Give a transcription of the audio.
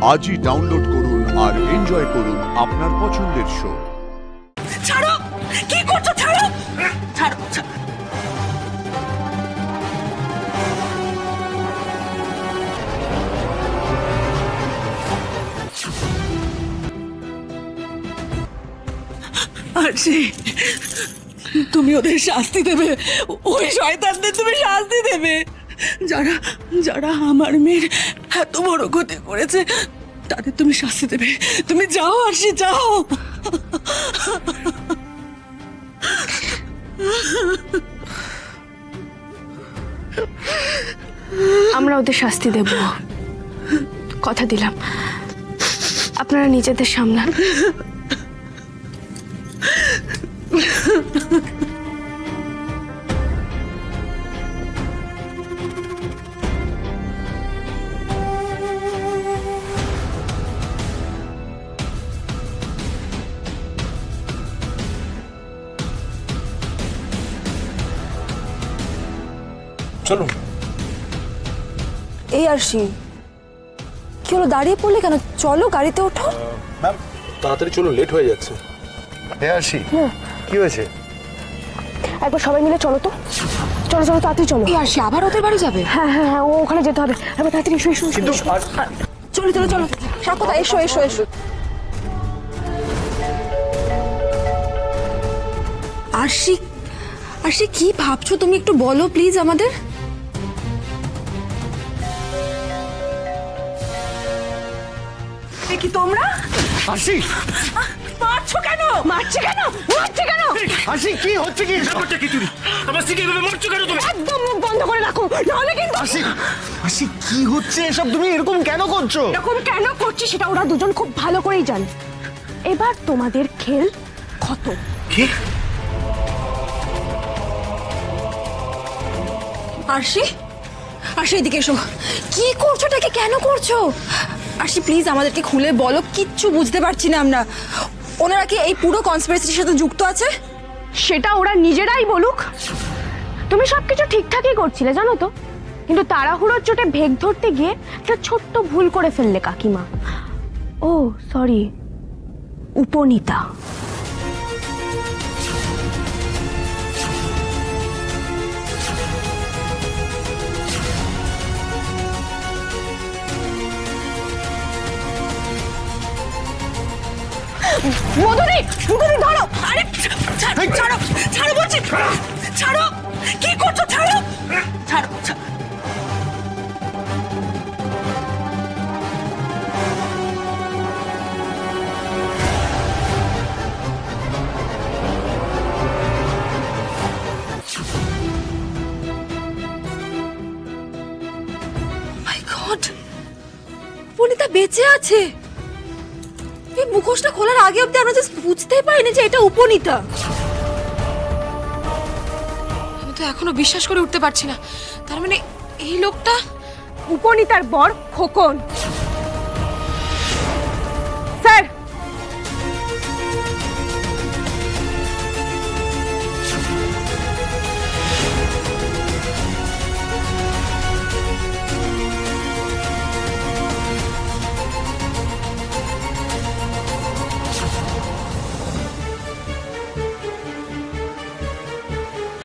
আজই ডাউনলোড করুন আর এনজয় করুন আপনার পছন্দের শো। ছাড়ো, কি করছো? ছাড়ো, ছাড়ো। আরশি, তুমি ওদের শাস্তি দেবে, ওই শয়তানদের তুমি শাস্তি দেবে। যারা যারা আমার মেয়ের এত বড় ক্ষতি করেছে তাদের তুমি শাস্তি দেবে। তুমি যাও আরশি, যাও। আমরা ওদের শাস্তি দেব, কথা দিলাম। আপনারা নিজেদের সামলান। চলো। এই আরশি, কি হলো, দাঁড়িয়ে পড়লে কেন? চলো গাড়িতে ওঠো। ম্যাম তাড়াতাড়ি চলো, লেট হয়ে যাচ্ছে। হ্যাঁ আরশি, কি হয়েছে? একবার সবাই মিলে চলো তো, চলো চলো তাড়াতাড়ি চলো। এই আরশি আবার ওদের বাড়ি যাবে? হ্যাঁ হ্যাঁ হ্যাঁ, ও ওখানে যেতে হবে। এবার তাড়াতাড়ি এসো এসো। কিন্তু চলো চলো চলো, সাক্ষতা এসো এসো এসো। আরশি, আরশি কি ভাবছো তুমি? একটু বলো প্লিজ আমাদের। কি তোমরা আরশি, মারছো কেন? মারছে কেন? মারছে কেন? আরশি কি হচ্ছে? কি এসব হচ্ছে? কি তুমি আমার স্ত্রীকে এভাবে মারছো কেন? তুমি একদম মুখ বন্ধ করে রাখো, নাহলে কিন্তু। আরশি, আরশি কি হচ্ছে এসব? তুমি এরকম কেন করছো? এরকম কেন করছি সেটা ওরা দুজন খুব ভালো করেই জানে। এবার তোমাদের খেল খতম। কি? আরশি, আরশি এদিকে এসো। কি করছো? এটাকে কেন করছো? আরশি প্লিজ আমাদেরকে খুলে বলো, কিচ্ছু বুঝতে পারছি না আমরা। ওনারা কি এই পুরো কনস্পিরেসির সাথে যুক্ত আছে? সেটা ওরা নিজেরাই বলুক। তুমি সবকিছু ঠিকঠাকই করছিলে জানো তো, কিন্তু তাড়াহুড়োর চোটে ভেগ ধরতে গিয়ে একটা ছোট্ট ভুল করে ফেললে কাকিমা। ও সরি, উপনীতা। মধুরি, মধুরি ধরো। আরে ছাড়ো, ছাড়ো, ছাড়ো বলছি, ছাড়ো। কি করছো? ছাড়ো, ছাড়ো। মাই গড, বনিতা বেঁচে আছে। এই মুখোশটা খোলার আগে অব্দি আমরা জাস্ট বুঝতেই পারিনি যে এটা উপনীতা। আমি তো এখনো বিশ্বাস করে উঠতে পারছি না। তার মানে এই লোকটা উপনীতার বর খোকন।